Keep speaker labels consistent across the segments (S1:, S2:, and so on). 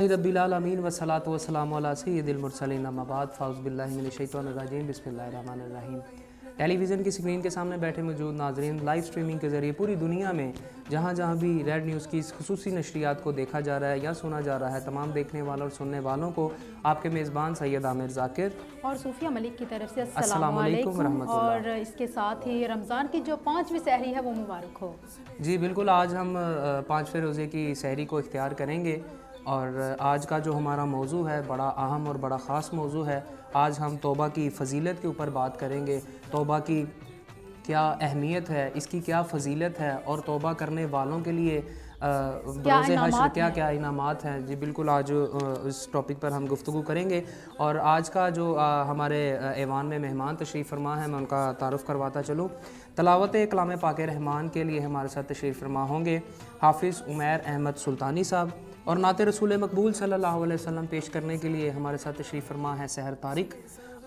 S1: रब्बिल आलमीन वस्सलातु वस्सलामु अला सय्यिदिल मुरसलीन अम्मा बाद फ़ाउज़ु बिल्लाहि मिनश शैतानिर रजीम बिस्मिल्लाहिर रहमानिर रहीम। टेलीविज़न की स्क्रीन के सामने बैठे मौजूद नाज़रीन, लाइव स्ट्रीमिंग के ज़रिए पूरी दुनिया में जहाँ जहाँ भी रेड न्यूज़ की इस खुसूसी नशरियात को देखा जा रहा है या सुना जा रहा है, तमाम देखने वालों और सुनने वालों को आपके मेज़बान सैयद आमिर ज़ाकिर
S2: और सूफिया मलिक की तरफ से
S1: अस्सलामु अलैकुम व रहमतुल्लाह।
S2: और इसके साथ ही रमज़ान की जो 5वीं सहरी है वो मुबारक हो।
S1: जी बिल्कुल, आज हम 5वें रोज़े की सहरी को इख्तियार करेंगे और आज का जो हमारा मौजू है बड़ा अहम और बड़ा ख़ास मौजू है। आज हम तौबा की फ़जीलत के ऊपर बात करेंगे। तौबा की क्या अहमियत है, इसकी क्या फ़जीलत है और तौबा करने वालों के लिए रोज़े हश्र क्या क्या इनामात हैं। जी बिल्कुल, आज इस टॉपिक पर हम गुफ्तगू करेंगे। और आज का जो हमारे ऐवान में मेहमान तशरीफ़ फरमा है, मैं उनका तारुफ़ करवाता चलूँ। तलावत कलाम पाक रहमान के लिए हमारे साथ तशरीफ़ फरमा होंगे हाफ़िज़ उमैर अहमद सुल्तानी साहब, और नाते रसूल मकबूल सल्लल्लाहु अलैहि वसल्लम पेश करने के लिए हमारे साथ तशरीफ़ फरमा है सहर तारिक।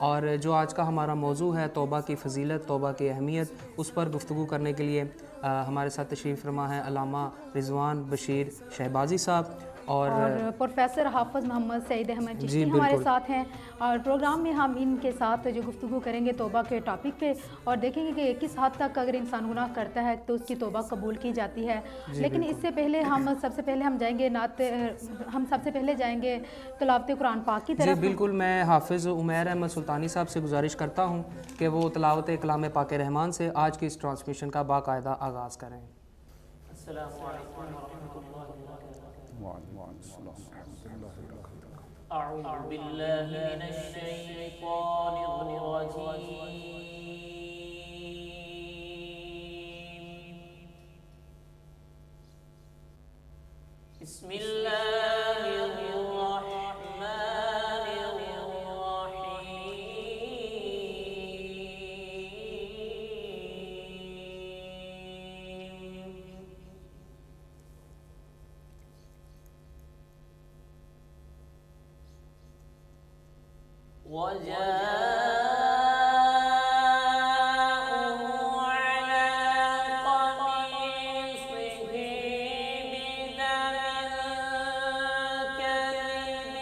S1: और जो आज का हमारा मौजू है तौबा की फ़जीलत, तौबा की अहमियत, उस पर गुफ्तगू करने के लिए हमारे साथ तशरीफ़ फरमा है अल्लामा रिज़वान बशीर शहबाजी साहब और
S2: प्रोफेसर हाफ़िज़ मोहम्मद सईद अहमद चिश्ती
S1: जी
S2: हमारे
S1: बिल्कुल।
S2: साथ हैं। और प्रोग्राम में हम इनके साथ जो गुफ्तगू करेंगे तौबा के टॉपिक पे, और देखेंगे कि किस हद तक अगर इंसान गुनाह करता है तो उसकी तौबा कबूल की जाती है। लेकिन इससे पहले सबसे पहले जाएंगे तिलावत कुरान पाक की
S1: जी
S2: तरफ।
S1: बिल्कुल, मैं हाफ़िज़ उमैर अहमद सुल्तानी साहब से गुजारिश करता हूँ कि वो तिलावत कलाम पाक रहमान से आज की इस ट्रांसमिशन का बाकायदा आगाज़ करें। अस्सलामु अलैकुम व रहमतुल्लाहि व बरकातुहू।
S3: अऊज़ु बिल्लाहि मिनश शैतानिर रजीम। बिस्मिल्लाहिर रहमानिर रहीम। وجاءوا على قميصه بدم كذب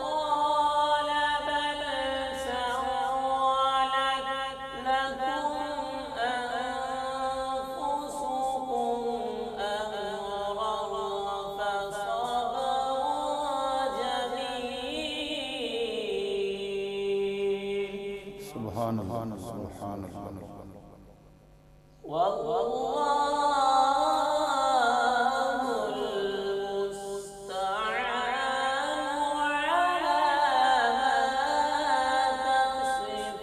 S3: قال بل سولت لكم أنفسكم أمرا فصبر جميل
S4: سبحان اللہ سبحان اللہ
S3: والله المستعان على ما تصفون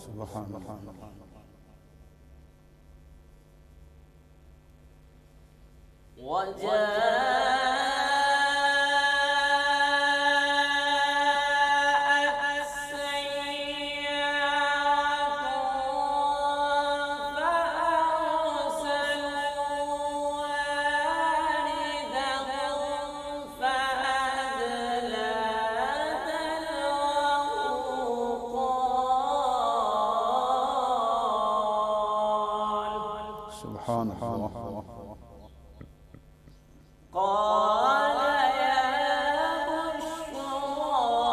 S4: سبحان اللہ سبحان اللہ
S3: قال يا بشرى غلام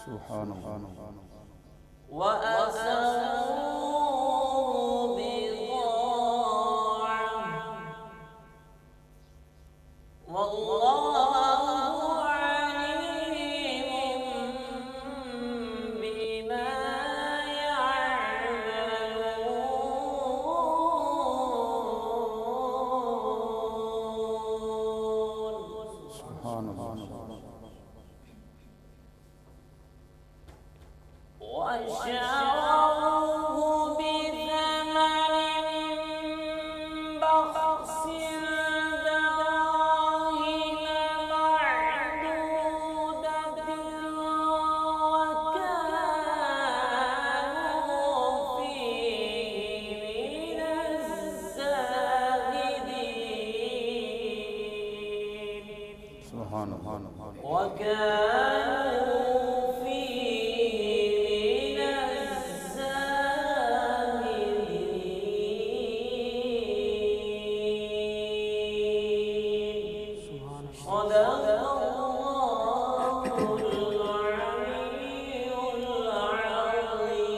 S4: سبحان اللہ
S3: وأسروا بضاعة والله عليم بما يعملون
S4: سبحان اللہ
S3: وشروه بثمن بخس دراهم معدودة وكانوا فيه من الزاهدين
S4: سبحان اللہ
S3: وكانوا فيه من الزاهدين صدق الله العلي العظيم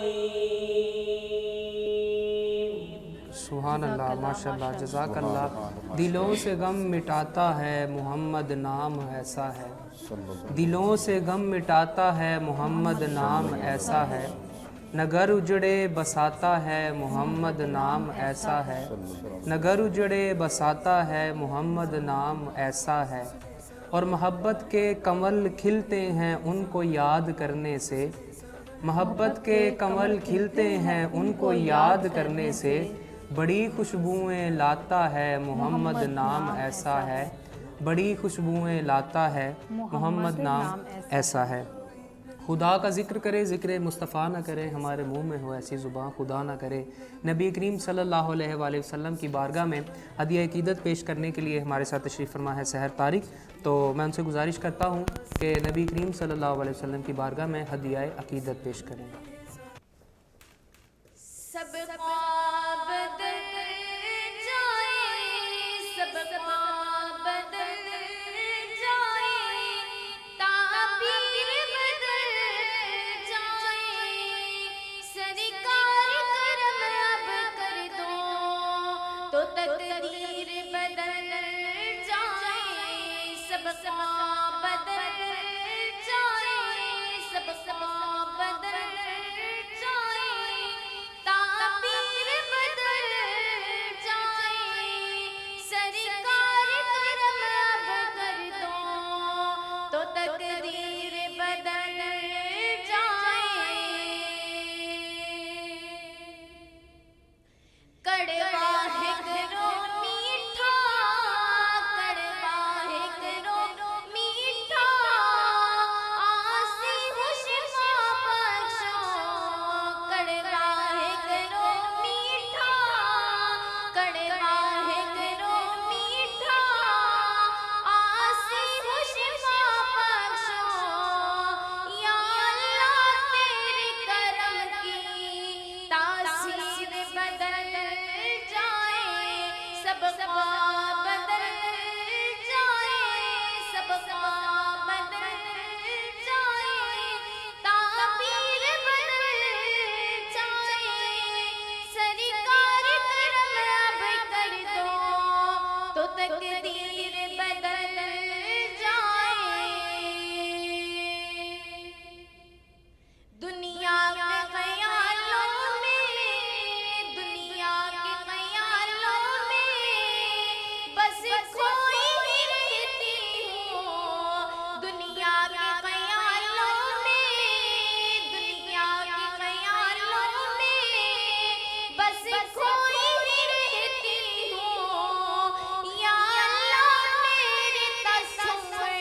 S1: سبحان اللہ، ماشاء اللہ، جزاک اللہ۔ دلوں سے غم مٹاتا ہے محمد نام ایسا ہے، دلوں سے غم مٹاتا ہے محمد نام ایسا ہے، نگر اجڑے بساتا ہے محمد نام ایسا ہے، نگر اجڑے بساتا ہے محمد نام ایسا ہے، اور محبت کے کمل کھلتے ہیں ان کو یاد کرنے سے، محبت کے کمل کھلتے ہیں ان کو یاد کرنے سے، بڑی خوشبوئیں لاتا ہے محمد نام ایسا ہے، بڑی خوشبوئیں لاتا ہے محمد نام ایسا ہے۔ خدا کا ذکر کرے ذکر مصطفیٰ نہ کرے، ہمارے منہ میں ہو ایسی زبان خدا نہ کرے۔ نبی کریم صلی اللہ علیہ وآلہ وسلم کی بارگاہ میں ہدیہ عقیدت پیش کرنے کے لیے ہمارے ساتھ تشریف فرما ہے سحر طارق، تو میں ان سے گزارش کرتا ہوں کہ نبی کریم صلی اللہ علیہ وسلم کی بارگاہ میں ہدیہ عقیدت پیش کریں۔
S5: سب خواب بدل جائے، سب خواب بدل جائے، تعبیر بدل جائے، سرکار کرم اب کر دو تو تقدیر بدل جائے، سب خواب بدل جائے، سب خواب بدل جائے، تعبیر بدل جائے، سرکار کرم اب کر دو تو تقدیر بدل جائے۔ کڑوا ہے کرو میٹھا، کڑوا ہے کرو میٹھا، آسی ہو شفا بخشو، کڑوا ہے کرو میٹھا، کڑوا ہے کرو میٹھا، آسی ہو شفا بخشو، یا اللہ تیرے کرم کی تاثیر بدل جائے، سب خواب بدل جائے، سب خواب بدل جائے، تعبیر بدل جائے، سرکار کرم اب کر دو تو تقدیر بدل جائے۔ دنیا کے خیالوں میں، دنیا کے خیالوں میں بس کھوئی ہی رہتی ہوں، دنیا کے خیالوں میں، دنیا کے خیالوں میں بس کھوئی ہی رہتی ہوں، یا اللہ میرے تصور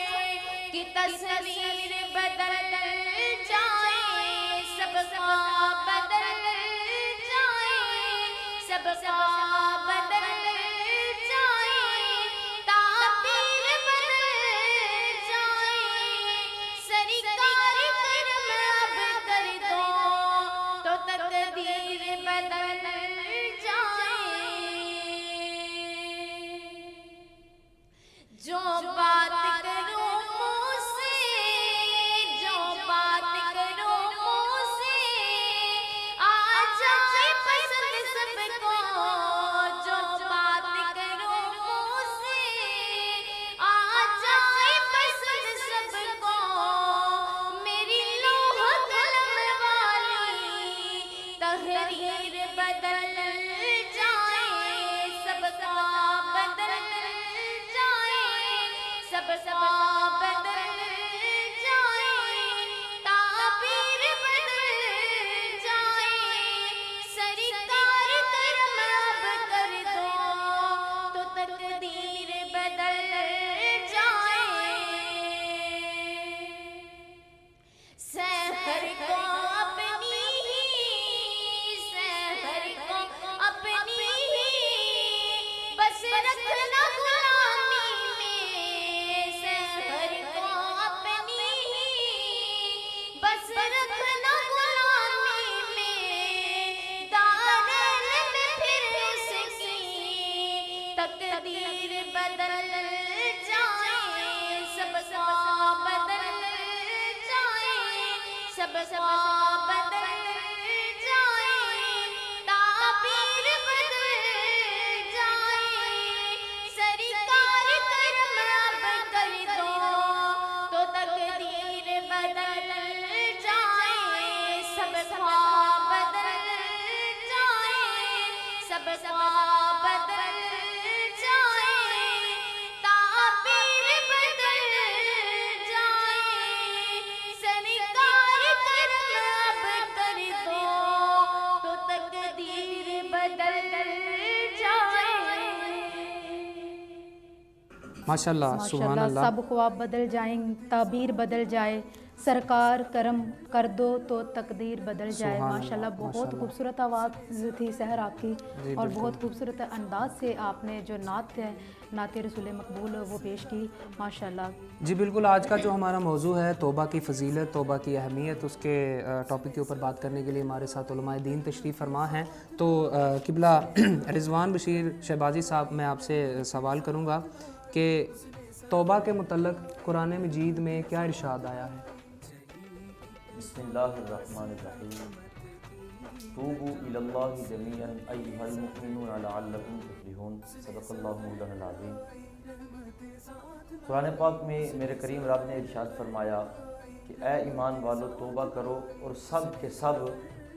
S5: کی تصویر بدل جائے، سب خواب بدل جائے، سب خواب بدل جائے، تعبیر بدل جائے، سرکار کرم اب کر دو تو تقدیر بدل جائے۔ جو بات کرو منہ سے، جو بات کرو منہ سے، آ جائے پسند سب کو، ख्वाब बदल जाए, ताबीर बदल जाए, सरकार करम अब कर दो तो तकदीर बदल जाए, सब ख्वाब बदल जाए, सब ख्वाब बदल जाए, ताबीर बदल जाए, सरकार करम अब कर दो तो तकदीर बदल जाए।
S1: माशाल्लाह, सुभान
S2: माशाल्लाह,
S1: अल्लाह।
S2: सब ख्वाब बदल जाएं, ताबीर बदल जाए, सरकार करम कर दो तो तकदीर बदल जाए।
S1: सुभान
S2: माशाल्लाह,
S1: अल्लाह,
S2: बहुत
S1: माशाल्लाह।
S2: खूबसूरत आवाज़ थी सहर आपकी,
S1: जी,
S2: और
S1: बिल्कुल।
S2: बहुत खूबसूरत अंदाज से आपने जो नात है, नात रसूल मकबूल, वो पेश की। माशाल्लाह।
S1: जी बिल्कुल, आज का जो हमारा मौजू है तौबा की फ़जीलत, तौबा की अहमियत, उसके टॉपिक के ऊपर बात करने के लिए हमारे साथ उलमाए दीन तशरीफ़ फरमा हैं। तो किबला रिजवान बशीर शहबाजी साहब, मैं आपसे सवाल करूँगा कि तौबा के मुतल्लक़ कुरान मजीद में क्या इरशाद आया है?
S6: बिस्मिल्लाहिर्रहमानिर्रहीम। तूबू इलल्लाहि जमीअन अय्युहल मुमिनून लअल्लकुम तुफ्लिहून। सदक़ल्लाहु मौलाना अज़ीम। कुरान पाक में मेरे करीम रब ने इरशाद फरमाया कि ए ईमान वालो तौबा करो और सब के सब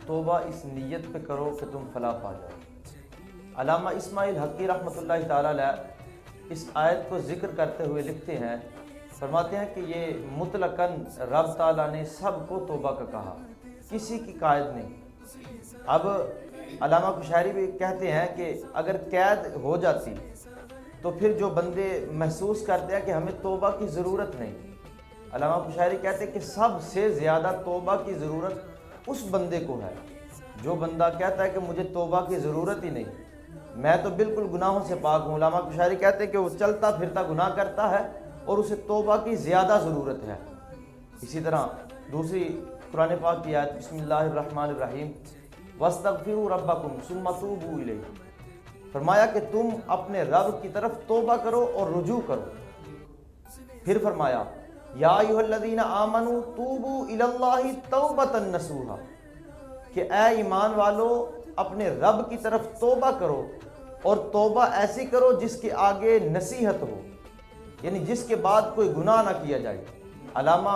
S6: तौबा इस नीयत पे करो कि तुम फलाह पा जाओ। अल्लामा इस्माइल हक़ी रहमतुल्लाहि ताला अलैह इस आयत को ज़िक्र करते हुए लिखते हैं, फरमाते हैं कि ये मुतलकन रब ताला ने सबको तौबा का कहा, किसी की कायद नहीं। अब अल्लामा कुशैरी भी कहते हैं कि अगर कैद हो जाती तो फिर जो बंदे महसूस करते हैं कि हमें तौबा की ज़रूरत नहीं, अल्लामा कुशैरी कहते हैं कि सबसे ज़्यादा तौबा की ज़रूरत उस बंदे को है जो बंदा कहता है कि मुझे तौबा की ज़रूरत ही नहीं, मैं तो बिल्कुल गुनाहों से पाक हूँ। अल्लामा कुशैरी कहते हैं कि वो चलता फिरता गुनाह करता है और उसे तौबा की ज़्यादा ज़रूरत है। इसी तरह दूसरी कुरान पाक की आयत बिस्मिल्लाहिर्रहमानिर्रहीम, वस्तगफिरू रब्बकुम सुम्मा तूबू इलैहि, फरमाया कि तुम अपने रब की तरफ तौबा करो और रुजू करो। फिर फरमाया या अय्युहल्लज़ीना आमनू तूबू इलल्लाहि तौबतन नसूहा, कि ए ईमान वालो अपने रब की तरफ तौबा करो और तौबा ऐसी करो जिसके आगे नसीहत हो, यानी जिसके बाद कोई गुनाह ना किया जाए। अल्लामा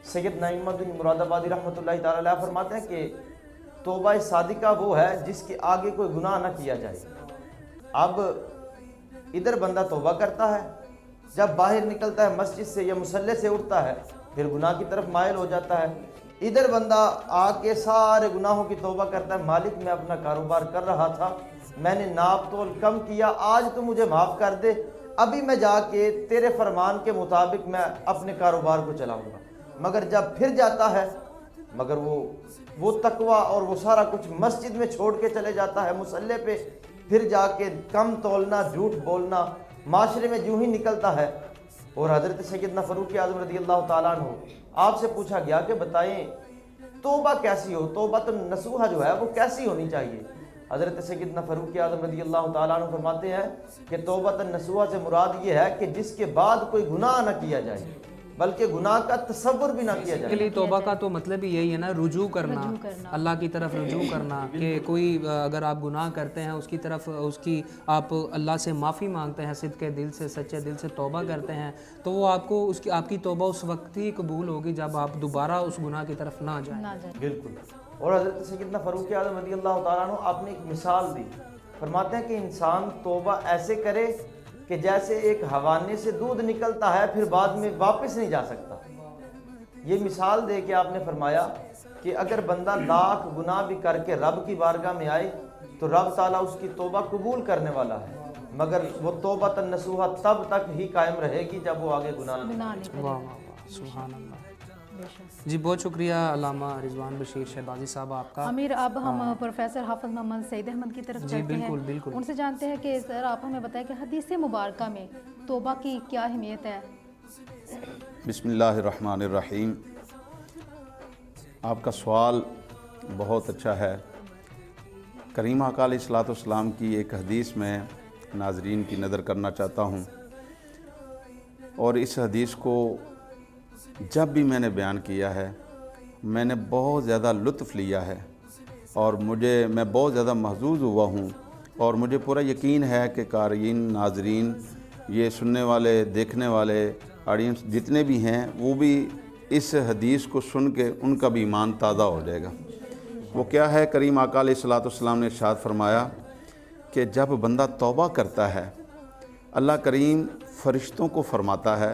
S6: सैयद नईमुद्दीन मुरादाबादी रहमतुल्लाहि ताला अलैह फरमाते हैं कि तौबा सादिका वो है जिसके आगे कोई गुनाह ना किया जाए। अब इधर बंदा तौबा करता है, जब बाहर निकलता है मस्जिद से या मुसल्ले से उठता है फिर गुनाह की तरफ माइल हो जाता है। इधर बंदा आके सारे गुनाहों की तौबा करता है, मालिक मैं अपना कारोबार कर रहा था, मैंने नाप तोल कम किया, आज तो मुझे माफ़ कर दे, अभी मैं जाके तेरे फरमान के मुताबिक मैं अपने कारोबार को चलाऊँगा। मगर जब फिर जाता है, मगर वो तकवा और वो सारा कुछ मस्जिद में छोड़ के चले जाता है मुसल्ले पे, फिर जाके कम तोलना, झूठ बोलना माशरे में यूं ही निकलता है। और हज़रत सैयदना फ़ारूक आज़म रज़ियल्लाहु ताला अन्हु आपसे पूछा गया कि बताएं तौबा कैसी हो, तौबा तो नसूहा जो है वो कैसी होनी चाहिए। हज़रत सैयदना फ़ारूक आज़म रज़ियल्लाहु ताला अन्हु फरमाते हैं कि तौबा तो नसूहा से मुराद ये है कि जिसके बाद कोई गुनाह ना किया जाए, बल्कि गुनाह का तसव्वुर भी ना किया जाए।
S1: के लिए तौबा का तो मतलब ही यही है ना, रुजू करना, अल्लाह की तरफ रुजू करना। कि कोई अगर आप गुनाह करते हैं उसकी तरफ उसकी आप अल्लाह से माफ़ी मांगते हैं, सिद्के दिल से, सच्चे दिल से तौबा करते हैं, तो वो आपको उसकी आपकी तौबा उस वक्त ही कबूल होगी जब आप दोबारा उस गुनाह की तरफ ना जाएं।
S6: बिल्कुल। और हज़रत सैयदना फ़ारूक आज़म रज़ियल्लाहु ताला अन्हु आपने एक मिसाल दी, फरमाते हैं कि इंसान तौबा ऐसे करे कि जैसे एक हवाने से दूध निकलता है फिर बाद में वापस नहीं जा सकता। ये मिसाल दे के आपने फरमाया कि अगर बंदा लाख गुनाह भी करके रब की बारगाह में आए तो रब ताला उसकी तौबा कबूल करने वाला है, मगर वो तौबा तन नसूहा तब तक ही कायम रहेगी जब वो आगे गुनाह नहीं।
S1: वाह वाह वाह, सुभान अल्लाह। जी बहुत शुक्रिया अल्लामा रिजवान बशीर शहबाजी साहब आपका।
S2: आमिर, अब हम प्रोफेसर हाफिज मोहम्मद सईद अहमद की तरफ चलते
S1: बिल्कुल,
S2: हैं।
S1: बिल्कुल।
S2: उनसे जानते हैं कि सर आप हमें बताएं कि हदीस मुबारका में तौबा की क्या अहमियत है।
S4: बिस्मिल्लाहिर्रहमानिर्रहीम। आपका सवाल बहुत अच्छा है। करीम आका अलैहिस्सलाम की एक हदीस में नाजरीन की नज़र करना चाहता हूँ, और इस हदीस को जब भी मैंने बयान किया है میں نے بہت زیادہ لطف لیا ہے اور میں بہت زیادہ محظوظ ہوا ہوں، اور مجھے پورا یقین ہے کہ قارئین، ناظرین، یہ سننے والے، دیکھنے والے آڈینس جتنے بھی ہیں وہ بھی اس حدیث کو سن کے ان کا بھی ایمان تازہ ہو جائے گا۔ وہ کیا ہے؟ کریم آقا علیہ الصلوۃ والسلام نے ارشاد فرمایا کہ جب بندہ توبہ کرتا ہے، اللہ کریم فرشتوں کو فرماتا ہے،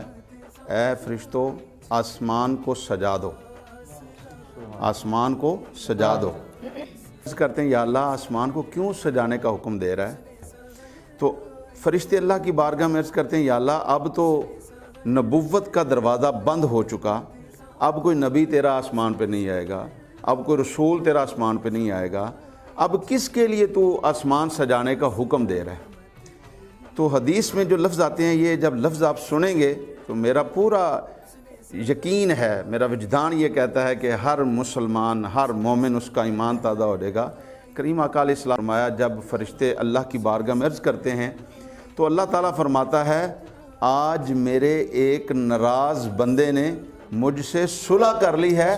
S4: اے فرشتوں آسمان کو سجا دو، آسمان کو سجا دو۔ عرض کرتے ہیں یا اللہ آسمان کو کیوں سجانے کا حکم دے رہا ہے؟ تو فرشتے اللہ کی بارگاہ میں عرض کرتے ہیں یا اللہ اب تو نبوت کا دروازہ بند ہو چکا، اب کوئی نبی تیرا آسمان پہ نہیں آئے گا، اب کوئی رسول تیرا آسمان پہ نہیں آئے گا، اب کس کے لیے تو آسمان سجانے کا حکم دے رہا ہے؟ تو حدیث میں جو لفظ آتے ہیں، یہ جب لفظ آپ سنیں گے تو میرا پورا یقین ہے، میرا وجدان یہ کہتا ہے کہ ہر مسلمان، ہر مومن اس کا ایمان تازہ ہو جائے گا۔ کریم آقا علیہ السلام فرمایا جب فرشتے اللہ کی بارگاہ میں عرض کرتے ہیں تو اللہ تعالیٰ فرماتا ہے آج میرے ایک ناراض بندے نے مجھ سے صلح کر لی ہے،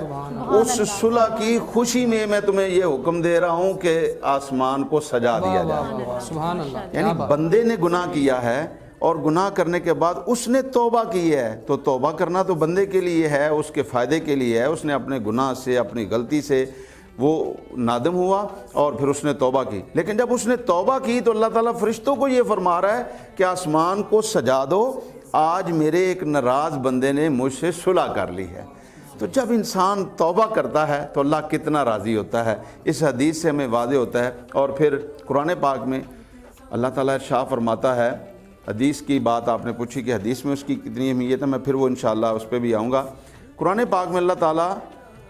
S4: اس صلح کی خوشی میں میں تمہیں یہ حکم دے رہا ہوں کہ آسمان کو سجا دیا جائے۔
S1: سبحان اللہ،
S4: یعنی بندے نے گناہ کیا ہے اور گناہ کرنے کے بعد اس نے توبہ کی ہے، تو توبہ کرنا تو بندے کے لیے ہے، اس کے فائدے کے لیے ہے۔ اس نے اپنے گناہ سے، اپنی غلطی سے وہ نادم ہوا اور پھر اس نے توبہ کی، لیکن جب اس نے توبہ کی تو اللہ تعالیٰ فرشتوں کو یہ فرما رہا ہے کہ آسمان کو سجا دو، آج میرے ایک ناراض بندے نے مجھ سے صلح کر لی ہے۔ تو جب انسان توبہ کرتا ہے تو اللہ کتنا راضی ہوتا ہے، اس حدیث سے ہمیں واضح ہوتا ہے۔ اور پھر قرآن پاک میں اللہ تعالیٰ ارشاد فرماتا ہے، حدیث کی بات آپ نے پوچھی کہ حدیث میں اس کی کتنی اہمیت ہے، میں پھر وہ انشاءاللہ اس پہ بھی آؤں گا۔ قرآن پاک میں اللہ تعالیٰ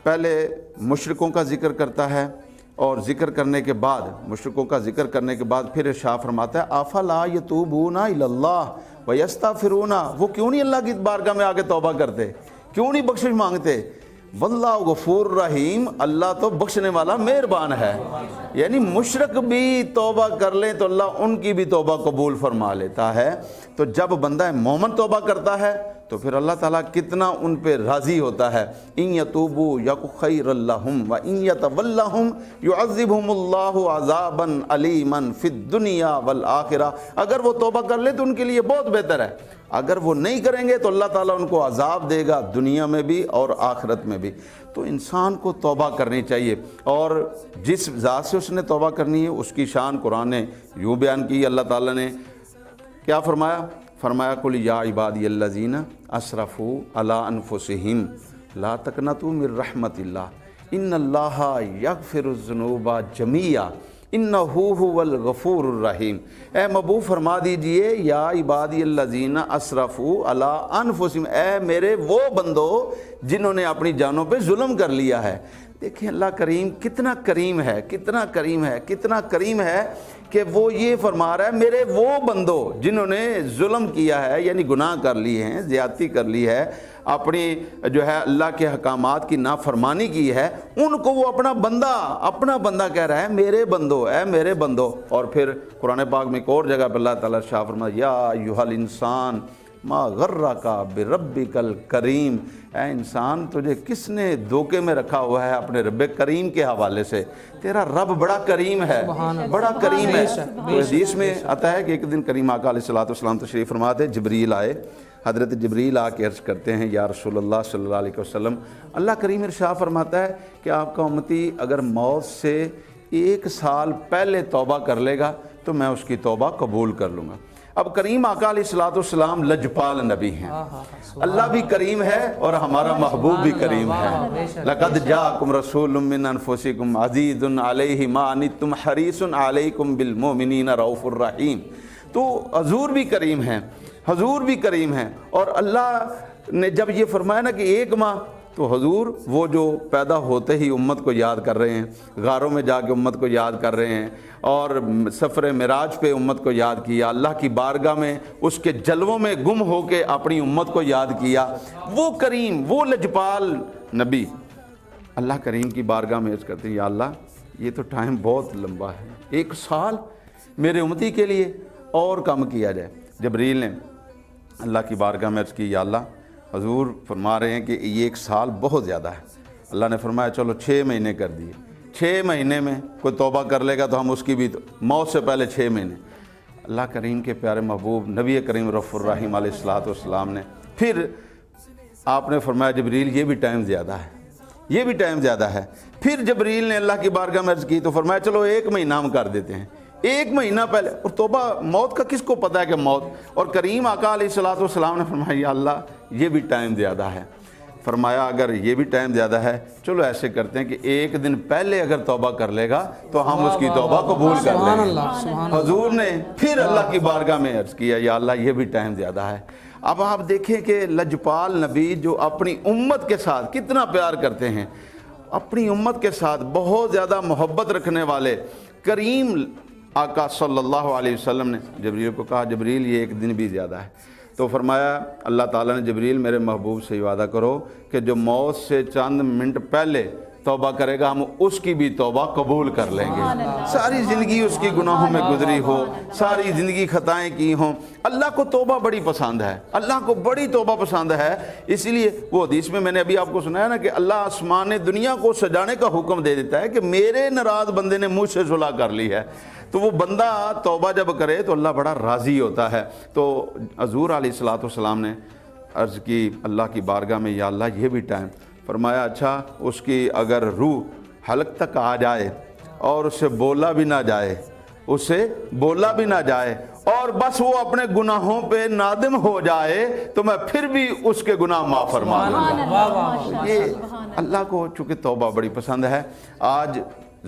S4: پہلے مشرکوں کا ذکر کرتا ہے، اور ذکر کرنے کے بعد، مشرکوں کا ذکر کرنے کے بعد پھر ارشاد فرماتا ہے افلا یتوبون الی اللہ ویستغفرون، وہ کیوں نہیں اللہ کی بارگاہ میں آ کے توبہ کرتے، کیوں نہیں بخشش مانگتے؟ واللہ غفور رحیم، اللہ تو بخشنے والا مہربان ہے۔ یعنی مشرک بھی توبہ کر لیں تو اللہ ان کی بھی توبہ قبول فرما لیتا ہے۔ تو جب بندہ مومن توبہ کرتا ہے تو پھر اللہ تعالیٰ کتنا ان پہ راضی ہوتا ہے۔ ان یتوبوا یک خیر لہم و ان یتولہم یعذبہم اللہ عذابا علیما فی الدنیا والآخرہ، اگر وہ توبہ کر لے تو ان کے لیے بہت بہتر ہے، اگر وہ نہیں کریں گے تو اللہ تعالیٰ ان کو عذاب دے گا دنیا میں بھی اور آخرت میں بھی۔ تو انسان کو توبہ کرنی چاہیے، اور جس ذات سے اس نے توبہ کرنی ہے اس کی شان قرآن نے یوں بیان کی۔ اللہ تعالیٰ نے کیا فرمایا؟ فرمایا قل یا عبادی الذین اسرفوا علی انفسہم لا تقنطوا من رحمت اللہ ان اللہ یغفر الذنوب جمیعا انہ هو الغفور الرحیم۔ اے محبوب فرما دیجئے یا عبادی الذین اسرفوا علی انفسہم، اے میرے وہ بندو جنہوں نے اپنی جانوں پہ ظلم کر لیا ہے۔ دیکھیں اللہ کریم کتنا کریم ہے، کتنا کریم ہے، کتنا کریم ہے کہ وہ یہ فرما رہا ہے میرے وہ بندو جنہوں نے ظلم کیا ہے، یعنی گناہ کر لی ہیں، زیادتی کر لی ہے، اپنی جو ہے اللہ کے حکامات کی نافرمانی کی ہے، ان کو وہ اپنا بندہ کہہ رہا ہے میرے بندو، اے میرے بندو۔ اور پھر قرآن پاک میں ایک اور جگہ پہ اللہ تعالیٰ ارشاد فرمایا یا ایھا الانسان ما غرک بربک الکریم، اے انسان تجھے کس نے دھوکے میں رکھا ہوا ہے اپنے رب کریم کے حوالے سے؟ تیرا رب بڑا کریم ہے، بڑا کریم ہے۔ تو حدیث میں آتا ہے کہ ایک دن کریم آقا علیہ الصلوۃ والسلام تشریف فرما تھے، جبریل آئے، حضرت جبریل آ کے عرض کرتے ہیں یا رسول اللہ صلی اللہ علیہ وسلم، اللہ کریم ارشاد فرماتا ہے کہ آپ کا امتی اگر موت سے 1 سال پہلے توبہ کر لے گا تو میں اس کی توبہ قبول کر لوں گا۔ اب کریم آقا علیہ الصلوۃ والسلام لجپال نبی ہیں، اللہ بھی کریم ہے اور ہمارا محبوب بھی کریم ہے۔ لقد جاءکم رسول من انفسکم عزیز علیہ ما عنتم حریص علیکم بالمؤمنین رؤوف الرحیم۔ تو حضور بھی کریم ہیں، حضور بھی کریم ہیں، اور اللہ نے جب یہ فرمایا نا کہ 1 ماہ، تو حضور وہ جو پیدا ہوتے ہی امت کو یاد کر رہے ہیں، غاروں میں جا کے امت کو یاد کر رہے ہیں، اور سفر معراج پہ امت کو یاد کیا، اللہ کی بارگاہ میں اس کے جلووں میں گم ہو کے اپنی امت کو یاد کیا۔ وہ کریم، وہ لجپال نبی اللہ کریم کی بارگاہ میں عرض کرتے ہیں یا اللہ یہ تو ٹائم بہت لمبا ہے، 1 سال میرے امتی کے لیے اور کم کیا جائے۔ جبریل نے اللہ کی بارگاہ میں عرض کی یا اللہ حضور فرما رہے ہیں کہ یہ 1 سال بہت زیادہ ہے، अल्लाह ने फरमाया चलो 6 महीने कर दिए। 6 महीने में कोई तौबा कर लेगा तो हम उसकी भी मौत से पहले 6 महीने। अल्लाह करीम के प्यारे महबूब नबी करीम रफ़ुर्रहीम अलैहिस्सलाम ने फिर आपने फरमाया जबरील ये भी टाइम ज़्यादा है, ये भी टाइम ज़्यादा है। फिर जबरील ने अल्लाह की बारगाह में अर्ज़ की तो फरमाया चलो 1 महीना हम कर देते हैं, 1 महीना पहले। और तौबा मौत का किसको पता है कि मौत, और करीम आका अलैहिस्सलाम ने फरमाया या अल्लाह ये भी टाइम ज़्यादा है। फरमाया अगर ये भी टाइम ज़्यादा है चलो ऐसे करते हैं कि 1 दिन पहले अगर तौबा कर लेगा तो हम उसकी तौबा कबूल कर लेंगे। हुजूर ने फिर अल्लाह की बारगाह में अर्ज़ किया या अल्लाह ये भी टाइम ज़्यादा है। अब आप देखें कि लजपाल नबी जो अपनी उम्मत के साथ कितना प्यार करते हैं, अपनी उम्मत के साथ बहुत ज़्यादा मोहब्बत रखने वाले करीम आका सल्लल्लाहु अलैहि वसल्लम ने जबरील को कहा जबरील ये 1 दिन भी ज़्यादा है। तो फरमाया अल्लाह ताला ने जबरील मेरे महबूब से वादा करो कि जो मौत से चंद मिनट पहले तौबा करेगा हम उसकी भी तौबा कबूल कर लेंगे। सारी ज़िंदगी उसकी गुनाहों में गुजरी हो, सारी ज़िंदगी खताएं की हों, अल्लाह को तौबा बड़ी पसंद है, अल्लाह को बड़ी तौबा पसंद है। इसलिए वो हदीस में मैंने अभी आपको सुनाया ना कि अल्लाह आसमान दुनिया को सजाने का हुक्म दे देता है कि मेरे नाराज़ बंदे ने मुझसे सुलह कर ली है। तो वो बंदा तौबा जब करे तो अल्लाह बड़ा राज़ी होता है। तो हज़ूर अलैहिस्सलाम ने अर्ज़ की अल्लाह की बारगाह में या अल्लाह ये भी टाइम। फरमाया अच्छा उसकी अगर रूह हलक तक आ जाए और उससे बोला भी ना जाए, उससे बोला भी ना जाए और बस वो अपने गुनाहों पे नादिम हो जाए तो मैं फिर भी उसके गुनाह माफ़ फरमा दूंगा। ये अल्लाह को चूँकि तौबा बड़ी पसंद है। आज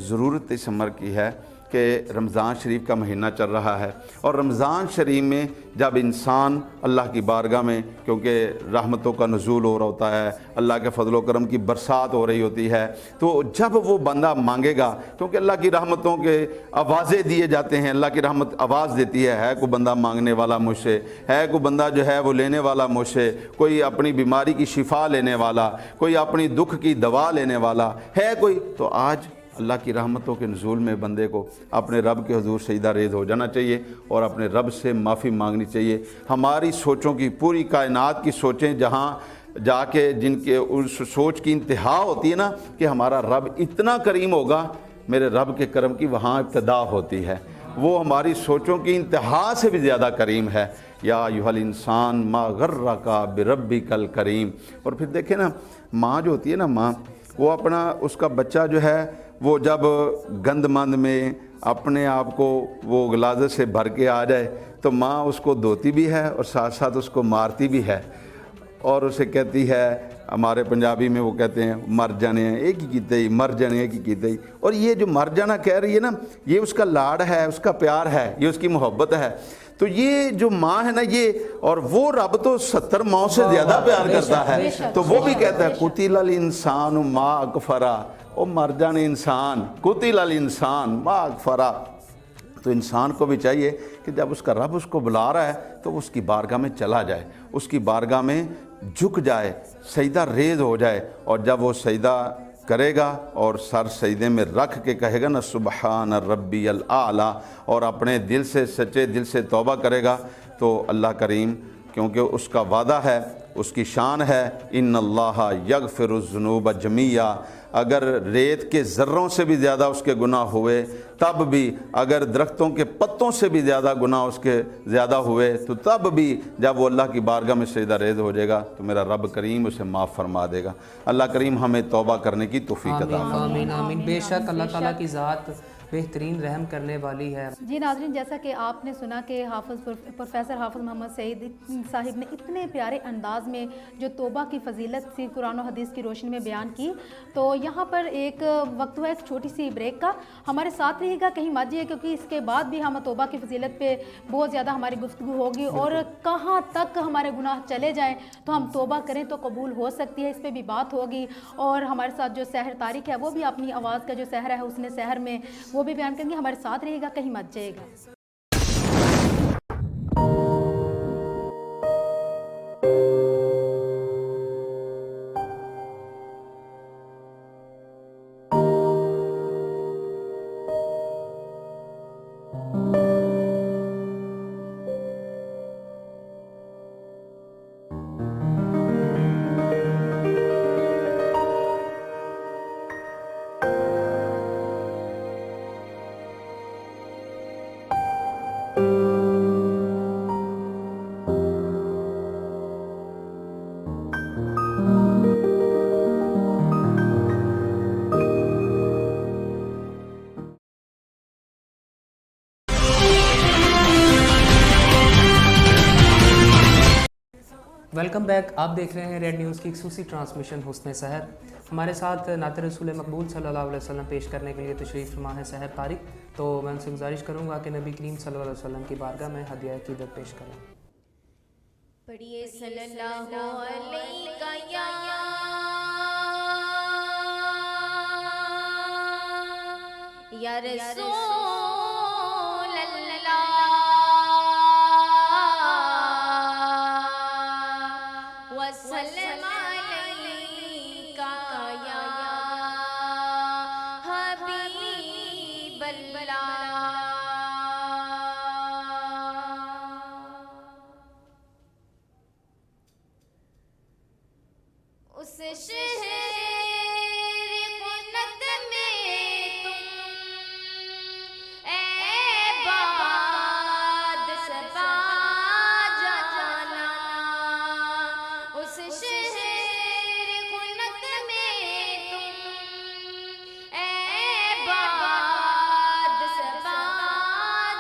S4: ज़रूरत इस अमर की है कि रमज़ान शरीफ का महीना चल रहा है और रमज़ान शरीफ में जब इंसान अल्लाह की बारगाह में, क्योंकि रहमतों का नुज़ूल हो रहा होता है, अल्लाह के फजल करम की बरसात हो रही होती है, तो जब वो बंदा मांगेगा, क्योंकि अल्लाह की रहमतों के आवाज़ें दिए जाते हैं, अल्लाह की रहमत आवाज़ देती है कोई बंदा मांगने वाला मुझसे, है कोई बंदा जो है वो लेने वाला मुझसे, कोई अपनी बीमारी की शिफा लेने वाला, कोई अपनी दुख की दवा लेने वाला है कोई। तो आज अल्लाह की रहमतों के नुज़ूल में बंदे को अपने रब के हुज़ूर सजदा रेज़ हो जाना चाहिए और अपने रब से माफ़ी मांगनी चाहिए। हमारी सोचों की, पूरी कायनात की सोचें जहाँ जाके जिनके उस सोच की इंतहा होती है ना कि हमारा रब इतना करीम होगा, मेरे रब के करम की वहाँ इब्तदा होती है। वो हमारी सोचों की इंतहा से भी ज़्यादा करीम है। या अय्युहल इंसान मा गर्रका बिरब्बिकल करीम। और फिर देखें ना, माँ जो होती है ना, माँ वो अपना उसका बच्चा जो है वो जब गंदमंद में अपने आप को वो गलाज़त से भर के आ जाए तो माँ उसको धोती भी है और साथ साथ उसको मारती भी है और उसे कहती है, हमारे पंजाबी में वो कहते हैं मर जाने एक ही कीते ही, मर जाने एक ही कीते ही। और ये जो मर जाना कह रही है ना, ये उसका लाड़ है, उसका प्यार है, ये उसकी मोहब्बत है। तो ये जो माँ है ना ये, और वो रब तो 70 माँ से ज़्यादा प्यार करता है। तो वो भी कहता है कुतिलल इंसान मा अकफरा, ओ मर जाने इंसान, कुतिलल इंसान मा अकफरा। तो इंसान को भी चाहिए कि जब उसका रब उसको बुला रहा है तो उसकी बारगाह में चला जाए, उसकी बारगाह में झुक जाए, सजदा रेज़ हो जाए। और जब वो सजदा करेगा और सर सजदे में रख के कहेगा ना सुबहान रब्बियल आला, और अपने दिल से, सच्चे दिल से तौबा करेगा, तो अल्लाह करीम, क्योंकि उसका वादा है, उसकी शान है, इन्नल्लाह यगफिरुज़्ज़ुनूब जमीया, अगर रेत के ज़र्रों से भी ज़्यादा उसके गुनाह हुए तब भी, अगर दरख्तों के पत्तों से भी ज़्यादा गुनाह उसके ज़्यादा हुए तो तब भी जब वो अल्लाह की बारगाह में सजदा रेज़ हो जाएगा तो मेरा रब करीम उसे माफ़ फरमा देगा। अल्लाह करीम हमें तौबा करने की तौफीक अता फरमाए।
S1: आमीन आमीन। बेशक अल्लाह ताला की ज़ात बेहतरीन रहम करने वाली है।
S2: जी नाज़रीन, जैसा कि आपने सुना कि प्रोफेसर हाफिज़ मोहम्मद सईद साहिब ने इतने प्यारे अंदाज में जो तौबा की फ़जीलत सी कुरान और हदीस की रोशनी में बयान की, तो यहाँ पर एक वक्त हुआ एक छोटी सी ब्रेक का। हमारे साथ रहिएगा, कहीं मत जाइए, क्योंकि इसके बाद भी हम तौबा की फ़जीलत पे बहुत ज़्यादा हमारी गुफ्तगू होगी और कहाँ तक हमारे गुनाह चले जाएँ तो हम तौबा करें तो कबूल हो सकती है, इस पर भी बात होगी। और हमारे साथ जो सहर तारिक है वो भी अपनी आवाज़ का जो सहर है उसने सहर में वो भी बयान करेंगे। हमारे साथ रहिएगा, कहीं मत जाइएगा।
S1: Welcome back. آپ دیکھ رہے ہیں ریڈ نیوز کی خصوصی ٹرانسمیشن حسن سحر. ہمارے ساتھ نعت رسول مقبول صلی اللہ علیہ وسلم پیش کرنے کے لیے تشریف فرما ہے سحر طارق. تو میں ان سے گزارش کروں گا کہ نبی کریم صلی اللہ علیہ وسلم کی بارگاہ میں ہدیہ عقیدت پیش کریں.
S5: پڑھیے صلی اللہ علیہ یا رسول اللہ وسلم علیکہ یا حبیب اللہ. اس شہر قنت میں تم اے باد سبا جانا. اس شہر قنت میں تم اے باد سبا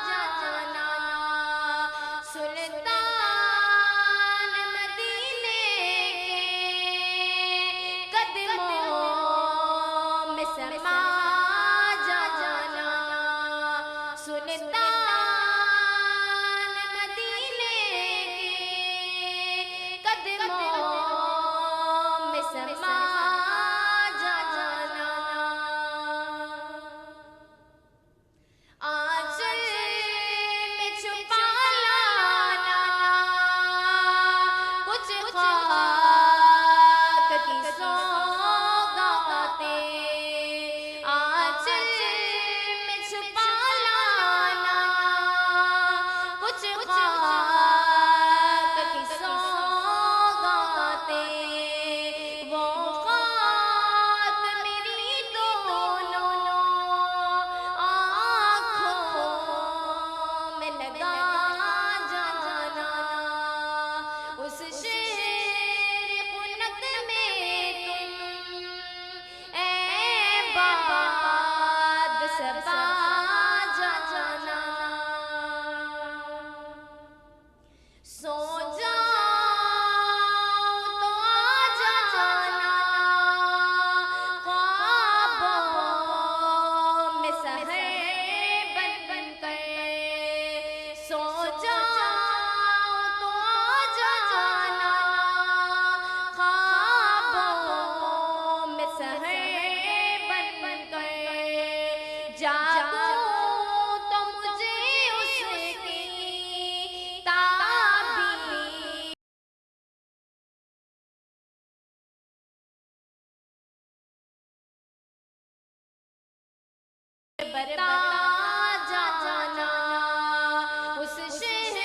S5: جانا. سلطان مدینے کے قدموں میں سما جانا. سلطان مدینے کے قدموں میں سما جانا. آنچل میں چھپا لانا کچھ خاک کی سوغاتیں. آنچل میں چھپا لانا کچھ خاک کی سوغاتیں. وہ خاک میری دونوں آنکھوں میں لگا جانا. اس شہر قنت میں تم اے باد سبا جانا. سو جاؤ تو آ جانا خوابوں میں سحر بن کر. سو جاؤ تو آ جانا خوابوں میں سحر بن کر. جاگو تو مجھے اس کی تعبیر بتا جانا. اس شہر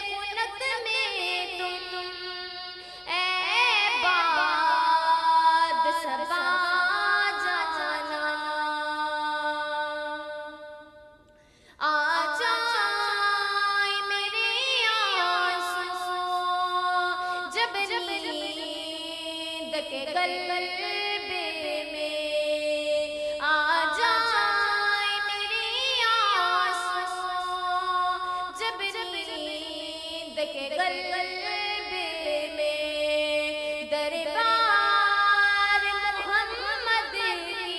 S5: قنت میں تم اے باد سبا جانا. آ جائے میرے آنسو جب نیند کے قلبے میں. آ جائے میرے آنسو جب نیند کے قلبے میں. دربار محمد کی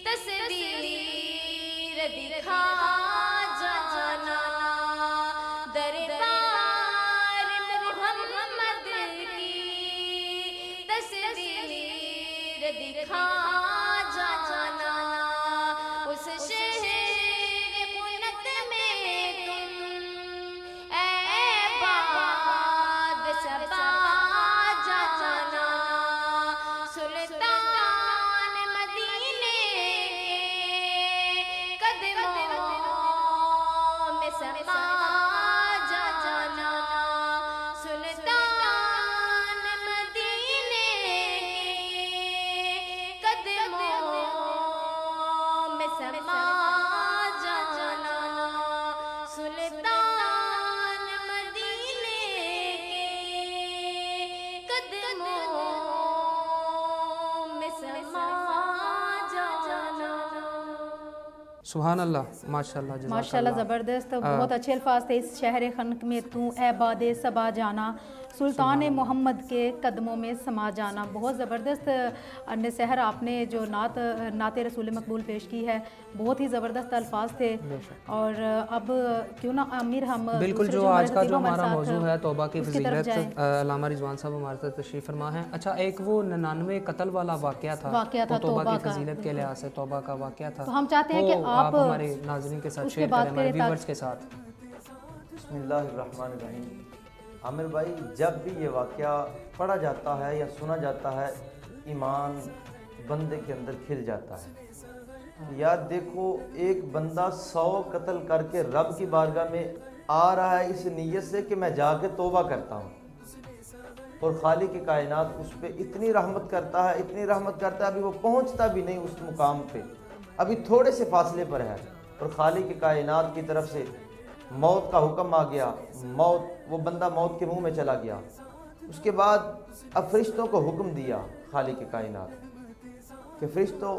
S5: تصویر دکھا جانا. دربار محمد کی تصویر دکھا جانا. اس شہر قنت میں تم اے باد سبا جانا. سلطان مدینے کے قدموں میں سما جانا. سلطان مدینے کے قدموں میں سما جانا. سلطان مدینے کے قدموں میں سما جانا.
S1: سبحان اللہ. ماشاء اللہ.
S2: ماشاء اللہ زبردست. بہت اچھے الفاظ تھے. اس شہر خنک میں تو اے باد سبا جانا. सुल्तान मोहम्मद के कदमों में समा जाना। बहुत ज़बरदस्त अन्य सहर आपने जो नात रसूल मकबूल पेश की है, बहुत ही ज़बरदस्त अल्फाज थे। और अब क्यों ना आमिर हम
S1: बिल्कुल
S2: दूसरे
S1: जो आज का जो
S2: हमारे
S1: हमारा
S2: साथ
S1: मौजू है तौबा की
S2: उसकी तरफ जाएं।
S1: फजीलत, अल्लामा रिजवान साहब हमारे साथ तशरीफ़ फरमा है। अच्छा, एक वो 99 कत्ल वाला वाक़या था वो तौबा की फजीलत के लिहाज से तौबा का वाक़या था,
S2: तो हम चाहते हैं कि आप
S1: हमारे नाज़रीन के साथ शेयर करें, हमारे व्यूअर्स के साथ।
S6: बिस्मिल्लाहिर्रहमानिर्रहीम। आमिर भाई, जब भी ये वाक़या पढ़ा जाता है या सुना जाता है, ईमान बंदे के अंदर खिल जाता है। यार देखो, एक बंदा 100 कत्ल करके रब की बारगाह में आ रहा है इस नीयत से कि मैं जाके तौबा करता हूँ, और खालिक की कायनात उस पर इतनी रहमत करता है, इतनी रहमत करता है, अभी वो पहुँचता भी नहीं उस मुकाम पे, अभी थोड़े से फासले पर है, और खालिक की कायनात की तरफ से मौत का हुक्म आ गया, वो बंदा मौत के मुंह में चला गया। उसके बाद अब फरिश्तों को हुक्म दिया खालिक की कायनात कि फरिश्तों,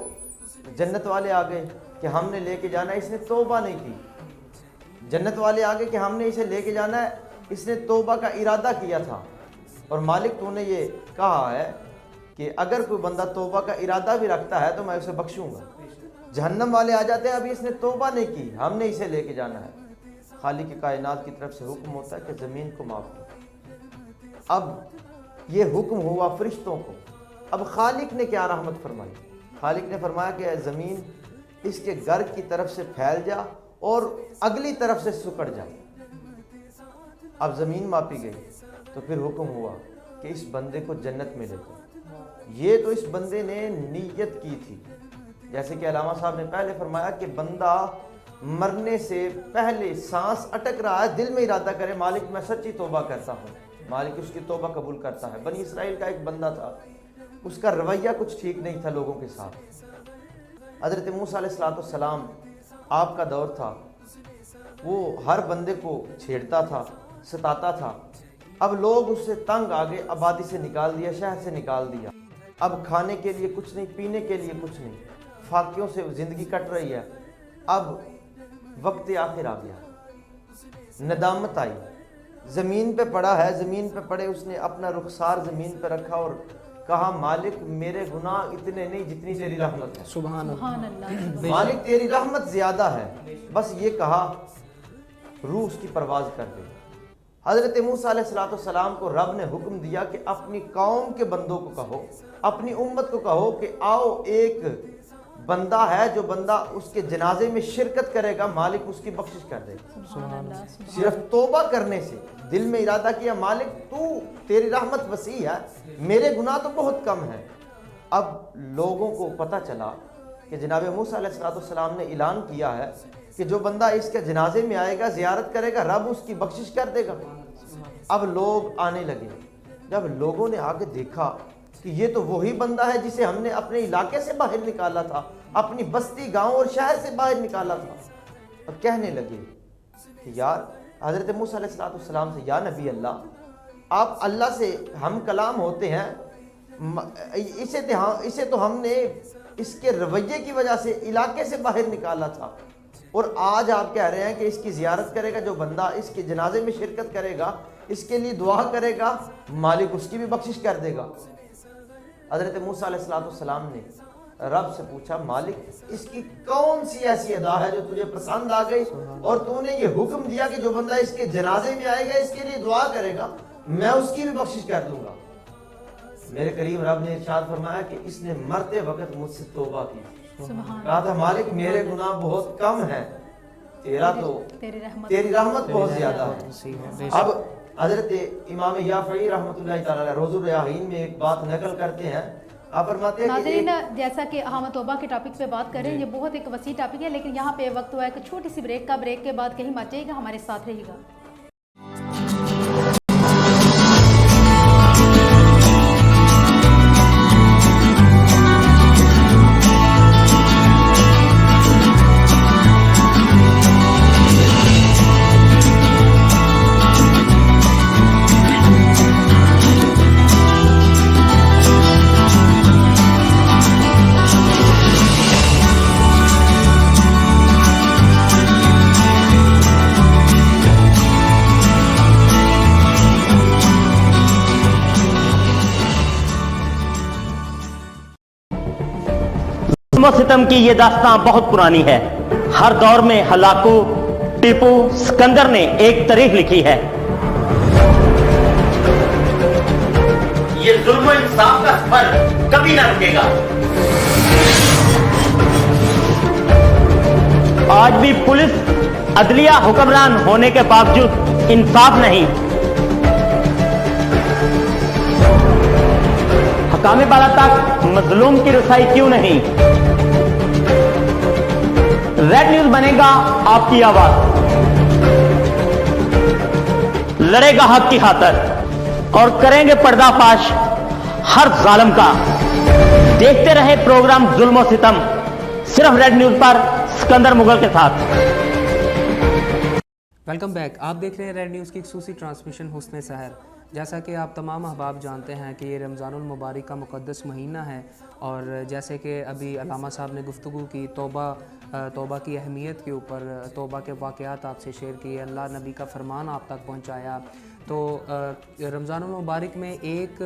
S6: जन्नत वाले आ गए कि हमने लेके जाना है, इसने तौबा नहीं की। जन्नत वाले आ गए कि हमने इसे लेके जाना है, इसने तौबा का इरादा किया था, और मालिक तूने ये कहा है कि अगर कोई बंदा तौबा का इरादा भी रखता है तो मैं उसे बख्शूंगा। जहन्नम वाले आ जाते हैं, अभी इसने तौबा नहीं की, हमने इसे लेके जाना है। खालिक की कायनात की तरफ से हुक्म होता है कि ज़मीन को माफ़ करो। अब ये हुक्म हुआ फरिश्तों को। अब खालिक ने क्या रहमत फरमाई? खालिक ने फरमाया कि ज़मीन इसके घर की तरफ से फैल जा और अगली तरफ से सुकड़ जा। अब ज़मीन मापी गई तो फिर हुक्म हुआ कि इस बंदे को जन्नत में ले जाओ। ये तो इस बंदे ने नीयत की थी, जैसे कि अल्लामा साहब ने पहले फरमाया कि बंदा मरने से पहले सांस अटक रहा है, दिल में इरादा करे मालिक मैं सच्ची तौबा करता हूँ, मालिक उसकी तौबा कबूल करता है। बनी इसराइल का एक बंदा था, उसका रवैया कुछ ठीक नहीं था लोगों के साथ। हज़रत मूसा अलैहिस्सलाम आपका दौर था, वो हर बंदे को छेड़ता था, सताता था। अब लोग उससे तंग आ गए, आबादी से निकाल दिया, शहर से निकाल दिया। अब खाने के लिए कुछ नहीं, पीने के लिए कुछ नहीं, फाकियों से ज़िंदगी कट रही है। अब वक्त आखिर आ गया, नदामत आई, ज़मीन पे पड़ा है, ज़मीन पे पड़े उसने अपना रुखसार ज़मीन पे रखा और कहा मालिक मेरे गुनाह इतने नहीं जितनी तेरी रहमत है।
S1: सुभान अल्लाह।
S6: मालिक तेरी रहमत ज़्यादा है। बस ये कहा, रूह उसकी परवाज़ कर गई। हज़रत मूसा अलैहिस्सलाम को रब ने हुक्म दिया कि अपनी कौम के बंदों को कहो, अपनी उम्मत को कहो कि आओ, एक बंदा है जो बंदा उसके जनाजे में शिरकत करेगा, मालिक उसकी बख्शिश कर देगा। सिर्फ तौबा करने से दिल में इरादा किया मालिक तू तेरी रहमत वसी है, मेरे गुनाह तो बहुत कम है। अब लोगों को पता चला कि जनाब मूसा अलैहिस्सलाम ने ऐलान किया है कि जो बंदा इसके जनाजे में आएगा, ज़ियारत करेगा, रब उसकी बख्शिश कर देगा। अब लोग आने लगे। जब लोगों ने आके देखा कि ये तो वही बंदा है जिसे हमने अपने इलाके से बाहर निकाला था, अपनी बस्ती, गांव और शहर से बाहर निकाला था। अब कहने लगे कि यार हज़रत मूसा अलैहिस्सलाम से, या नबी अल्लाह, आप अल्लाह से हम कलाम होते हैं, इसे तो हमने इसके रवैये की वजह से इलाके से बाहर निकाला था, और आज आप कह रहे हैं कि इसकी ज़ियारत करेगा जो बंदा, इसके जनाजे में शिरकत करेगा, इसके लिए दुआ करेगा, मालिक उसकी भी बख्शिश कर देगा। हज़रत मूसा अलैहिस्सलाम ने रब से पूछा, मालिक इसकी कौन सी ऐसी अदा है जो तुझे पसंद आ गई और तूने ये हुक्म दिया कि जो बंदा इसके जनाजे में आएगा, इसके लिए दुआ करेगा, मैं उसकी भी बख्शिश कर दूंगा। मेरे करीम रब ने इरशाद फरमाया कि इसने मरते वक्त मुझसे तौबा की, कहा था मालिक मेरे गुनाह बहुत कम है, तेरा तो तेरी रहमत बहुत ज्यादा है। अब हजरत इमाम याफ़ई रहमतुल्लाह तआला अलैह रोज़ुल रयाहीन में एक बात नकल करते हैं, आप फरमाते हैं
S2: नाज़रीन, जैसा कि हम तौबा के टॉपिक पे बात कर रहे हैं, ये बहुत एक वसी टॉपिक है, लेकिन यहाँ पे वक्त हुआ है कि छोटी सी ब्रेक का। ब्रेक के बाद कहीं मत जाइएगा, हमारे साथ रहिएगा।
S7: जुल्म और सितम की ये दास्तां बहुत पुरानी है। हर दौर में हलाकू, टीपू, सिकंदर ने एक तारीख लिखी है। ये जुल्म और इंसाफ का सफर कभी ना रुकेगा। आज भी पुलिस अदलिया हुक्मरान होने के बावजूद इंसाफ नहीं। हकामे बाला तक मजलूम की रसाई क्यों नहीं? रेड न्यूज बनेगा आपकी आवाज, लड़ेगा हक की खातिर और करेंगे पर्दाफाश हर जालिम का। देखते रहे प्रोग्राम जुल्म और सितम, सिर्फ रेड न्यूज पर सिकंदर मुगल के साथ।
S1: Welcome back. आप देख रहे हैं रेड न्यूज़ की खसूसी ट्रांसमिशन हुस्न सहर। जैसा कि आप तमाम अहबाब जानते हैं कि ये रमज़ानुल मुबारक का मुक़द्दस महीना है, और जैसे कि अभी अल्लामा साहब ने गुफ्तगू की तौबा की अहमियत के ऊपर, तौबा के वाक़यात आपसे शेयर किए, अल्लाह नबी का फरमान आप तक पहुँचाया। तो रमज़ानुल मुबारक में एक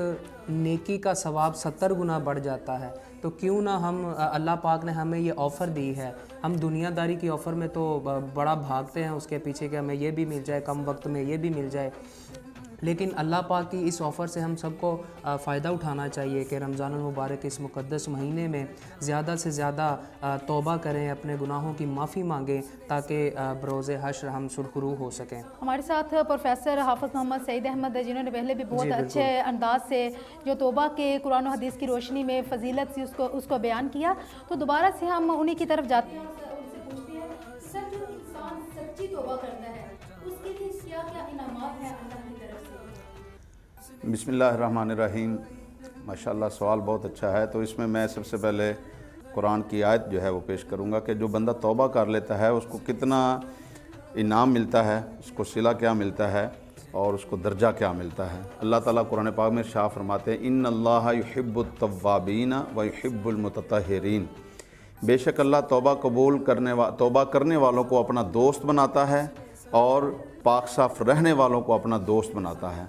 S1: नेकी का सवाब 70 गुना बढ़ जाता है। तो क्यों ना हम, अल्लाह पाक ने हमें ये ऑफ़र दी है, हम दुनियादारी की ऑफ़र में तो बड़ा भागते हैं उसके पीछे कि हमें ये भी मिल जाए, कम वक्त में ये भी मिल जाए, लेकिन अल्लाह पाक की इस ऑफ़र से हम सबको फ़ायदा उठाना चाहिए कि रमज़ानुल मुबारक के इस मुक़द्दस महीने में ज़्यादा से ज़्यादा तौबा करें, अपने गुनाहों की माफ़ी मांगें, ताकि बरोज़े हश्र हम सुरखरू हो सकें।
S2: हमारे साथ प्रोफेसर हाफ़िज़ मोहम्मद सईद अहमद, जिन्होंने पहले भी बहुत अच्छे अंदाज से जो तौबा के कुरान और हदीस की रोशनी में फ़जीलत थी उसको बयान किया। तो दोबारा से हम उन्हीं की तरफ जाते हैं, उनसे पूछते हैं, सर जो इंसान सच्ची तौबा करता है उसके लिए क्या क्या इनामात हैं अल्लाह की तरफ से?
S4: बिस्मिल्लाहिर्रहमानिर्रहीम। माशाअल्लाह सवाल बहुत अच्छा है। तो इसमें मैं सबसे पहले कुरान की आयत जो है वो पेश करूँगा कि जो बंदा तौबा कर लेता है उसको कितना इनाम मिलता है, उसको सिला क्या मिलता है और उसको दर्जा क्या मिलता है। अल्लाह ताला कुरान पाक में इरशाद फरमाते हैं, इन्नल्लाह युहिब्बुत तव्वाबीन व युहिब्बुल मुतत्तहिरीन। बेशक अल्लाह तौबा करने वालों को अपना दोस्त बनाता है और पाक साफ रहने वालों को अपना दोस्त बनाता है।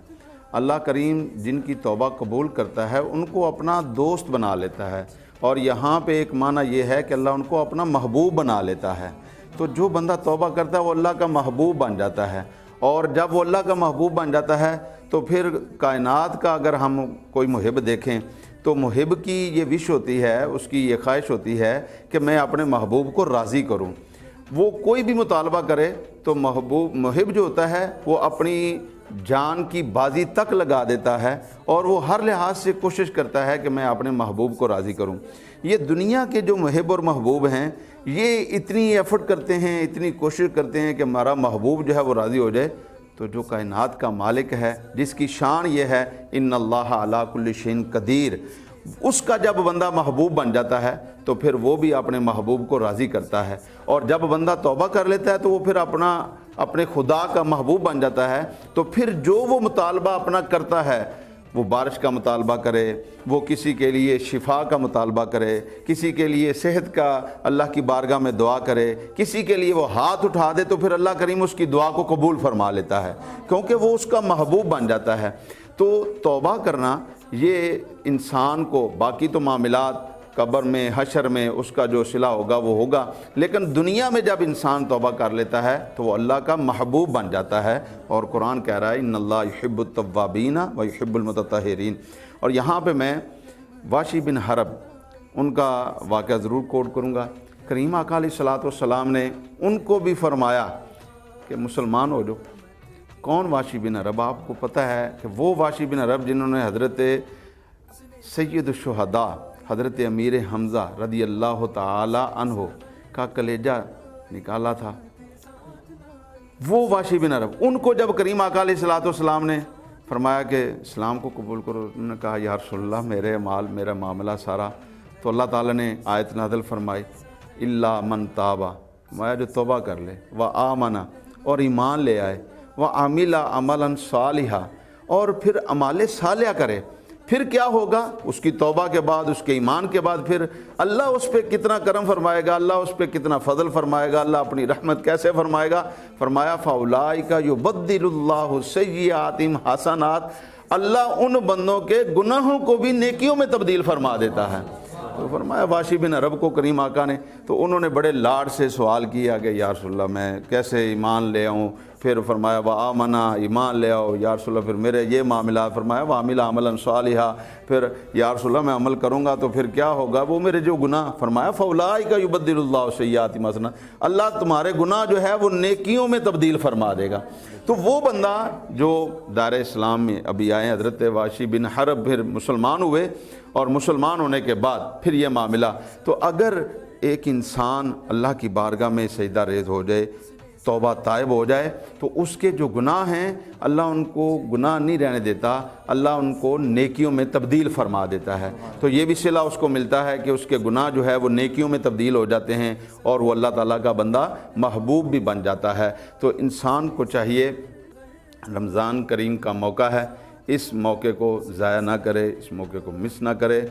S4: अल्लाह करीम जिनकी तौबा कबूल करता है उनको अपना दोस्त बना लेता है, और यहाँ पे एक माना ये है कि अल्लाह उनको अपना महबूब बना लेता है। तो जो बंदा तौबा करता है वो अल्लाह का महबूब बन जाता है, और जब वो अल्लाह का महबूब बन जाता है तो फिर कायनात का अगर हम कोई मुहिब देखें तो मुहिब की ये विश होती है, उसकी ये ख्वाहिश होती है कि मैं अपने महबूब को राज़ी करूँ। वो कोई भी मुतालबा करे तो मुहिब जो होता है वो अपनी जान की बाजी तक लगा देता है, और वो हर लिहाज से कोशिश करता है कि मैं अपने महबूब को राज़ी करूं। ये दुनिया के जो मुहिब और महबूब हैं ये इतनी एफर्ट करते हैं, इतनी कोशिश करते हैं कि हमारा महबूब जो है वो राज़ी हो जाए। तो जो कायनात का मालिक है, जिसकी शान ये है इन्नल्लाह अला कुल्लि शैइन कदीर, उसका जब बंदा महबूब बन जाता है तो फिर वो भी अपने महबूब को राज़ी करता है। और जब बंदा तौबा कर लेता है तो वो फिर अपने खुदा का महबूब बन जाता है। तो फिर जो वो मुतालबा अपना करता है, वो बारिश का मुतालबा करे, वो किसी के लिए शिफा का मुतालबा करे, किसी के लिए सेहत का अल्लाह की बारगाह में दुआ करे, किसी के लिए वो हाथ उठा दे, तो फिर अल्लाह करीम उसकी दुआ को कबूल फरमा लेता है, क्योंकि वो उसका महबूब बन जाता है। तो तौबा करना ये इंसान को बाकी तो मामलात कब्र में, हशर में उसका जो सिला होगा वो होगा, लेकिन दुनिया में जब इंसान तौबा कर लेता है तो वो अल्लाह का महबूब बन जाता है। और कुरान कह रहा है इन्नल्लाह युहिब्बुत तव्वाबीन व युहिब्बुल मुतत्तहिरीन। और यहाँ पे मैं वाशी बिन हरब उनका वाक़या ज़रूर कोट करूँगा। करीम आका अलैहिस्सलातु वस्सलाम ने उनको भी फरमाया कि मुसलमान हो जो। कौन वाशी बिन हरब? आपको पता है कि वो वाशी बिन हरब जिन्होंने हज़रत सैयदुश शुहदा हज़रत अमीर हमज़ा रदी अल्लाह ताला अन्हो का कलेजा निकाला था। वो वाशी बिन अरब, उनको जब करीम आका अलैहिस्सलातु वस्सलाम ने फरमाया कि इस्लाम को कबूल करो, उन्होंने कहा या रसूलल्लाह मेरा मामला सारा। तो अल्लाह ताला ने आयत नाज़िल फरमाई इल्ला मन ताबा, फरमाया जो तौबा कर ले, व आमना और ईमान ले आए, व आमिला अमलन सालिहा और फिर अमाले सालिहा करे। फिर क्या होगा? उसकी तौबा के बाद, उसके ईमान के बाद फिर अल्लाह उस पर कितना करम फरमाएगा, अल्लाह उस पर कितना फ़ज़ल फरमाएगा, अल्लाह अपनी रहमत कैसे फरमाएगा। फरमाया फ़उलाइका युबद्दिलुल्लाहु सय्यिआतिहिम हसनात, अल्लाह उन बंदों के गुनाहों को भी नेकियों में तब्दील फरमा देता है। تو فرمایا واشی بن عرب کو کریم آقا نے، تو انہوں نے بڑے لاڈ سے سوال کیا کہ یا رسول اللہ میں کیسے ایمان لے آؤں؟ پھر فرمایا وآمنا، ایمان لے آؤ یا رسول اللہ، پھر میرے یہ معاملہ، فرمایا وعمل عملا صالحا، پھر یا رسول اللہ میں عمل کروں گا تو پھر کیا ہوگا؟ وہ میرے جو گناہ، فرمایا فاولئک یبدل اللہ سیئات حسنات، اللہ تمہارے گناہ جو ہے وہ نیکیوں میں تبدیل فرما دے گا۔ تو وہ بندہ جو دار اسلام میں ابھی آئے، حضرت واشی بن حرب پھر مسلمان ہوئے، اور مسلمان ہونے کے بعد پھر یہ معاملہ، تو اگر ایک انسان اللہ کی بارگاہ میں سجدہ ریز ہو جائے، توبہ طائب ہو جائے، تو اس کے جو گناہ ہیں اللہ ان کو گناہ نہیں رہنے دیتا، اللہ ان کو نیکیوں میں تبدیل فرما دیتا ہے۔ تو یہ بھی صلہ اس کو ملتا ہے کہ اس کے گناہ جو ہے وہ نیکیوں میں تبدیل ہو جاتے ہیں، اور وہ اللہ تعالیٰ کا بندہ محبوب بھی بن جاتا ہے۔ تو انسان کو چاہیے، رمضان کریم کا موقع ہے، اس موقع کو ضائع نہ کرے، اس موقع کو مس نہ کرے۔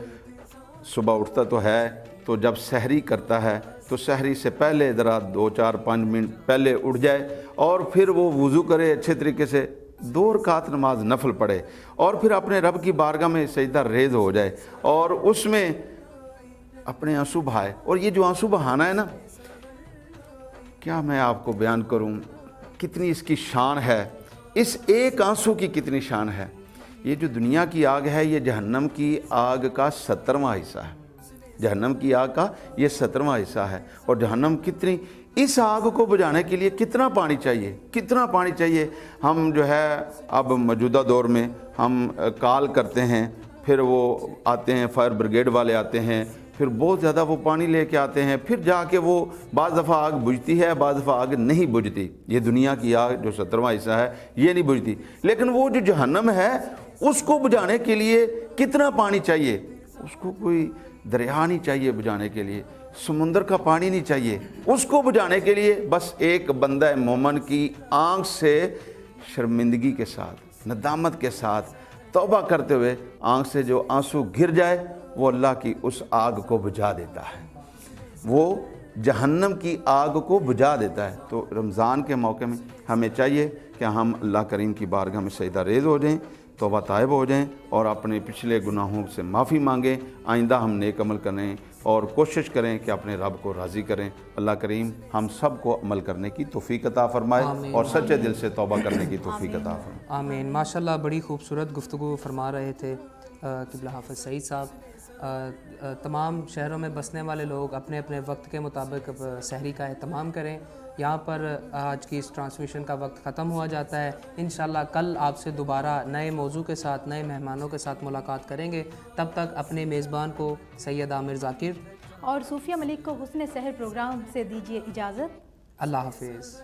S4: صبح اٹھتا تو ہے، تو جب سحری کرتا ہے تو سحری سے پہلے ذرا 2-4-5 منٹ پہلے اٹھ جائے، اور پھر وہ وضو کرے اچھے طریقے سے، 2 رکعت نماز نفل پڑھے، اور پھر اپنے رب کی بارگاہ میں سجدہ ریز ہو جائے، اور اس میں اپنے آنسو بہائے۔ اور یہ جو آنسو بہانا ہے نا، کیا میں آپ کو بیان کروں کتنی اس کی شان ہے، اس ایک آنسو کی کتنی شان ہے۔ یہ جو دنیا کی آگ ہے، یہ جہنم کی آگ کا 17واں حصہ ہے، جہنم کی آگ کا یہ 17واں حصہ ہے۔ اور جہنم کتنی، اس آگ کو بجھانے کے لیے کتنا پانی چاہیے، کتنا پانی چاہیے۔ ہم جو ہے اب موجودہ دور میں ہم کال کرتے ہیں، پھر وہ آتے ہیں، فائر بریگیڈ والے آتے ہیں، پھر بہت زیادہ وہ پانی لے کے آتے ہیں، پھر جا کے وہ بعض دفعہ آگ بجھتی ہے، بعض دفعہ آگ نہیں بجھتی۔ یہ دنیا کی آگ جو 17واں حصہ ہے یہ نہیں بجھتی، لیکن وہ جو جہنم ہے اس کو بجھانے کے لیے کتنا پانی چاہیے؟ اس کو کوئی دریا نہیں چاہیے بجھانے کے لیے، سمندر کا پانی نہیں چاہیے اس کو بجھانے کے لیے، بس ایک بندہ مومن کی آنکھ سے شرمندگی کے ساتھ، ندامت کے ساتھ، توبہ کرتے ہوئے آنکھ سے جو آنسو گر جائے، وہ اللہ کی اس آگ کو بجھا دیتا ہے، وہ جہنم کی آگ کو بجھا دیتا ہے۔ تو رمضان کے موقع میں ہمیں چاہیے کہ ہم اللہ کریم کی بارگاہ میں سجدہ ریز ہو جائیں، توبہ طائب ہو جائیں، اور اپنے پچھلے گناہوں سے معافی مانگیں، آئندہ ہم نیک عمل کریں، اور کوشش کریں کہ اپنے رب کو راضی کریں۔ اللہ کریم ہم سب کو عمل کرنے کی توفیق عطا فرمائے، اور سچے دل سے توبہ کرنے کی توفیق عطا فرمائے۔
S1: آمین۔ ماشاءاللہ بڑی خوبصورت گفتگو فرما رہے تھے قبلہ حافظ سعید صاحب۔ تمام شہروں میں بسنے والے لوگ اپنے اپنے وقت کے مطابق سحری کا اہتمام کریں۔ یہاں پر آج کی اس ٹرانسمیشن کا وقت ختم ہوا جاتا ہے۔ انشاءاللہ کل آپ سے دوبارہ نئے موضوع کے ساتھ، نئے مہمانوں کے ساتھ ملاقات کریں گے۔ تب تک اپنے میزبان کو سید عامر ذاکر
S2: اور صوفیہ ملک کو حسن سحر پروگرام سے دیجیے اجازت۔
S1: اللہ حافظ۔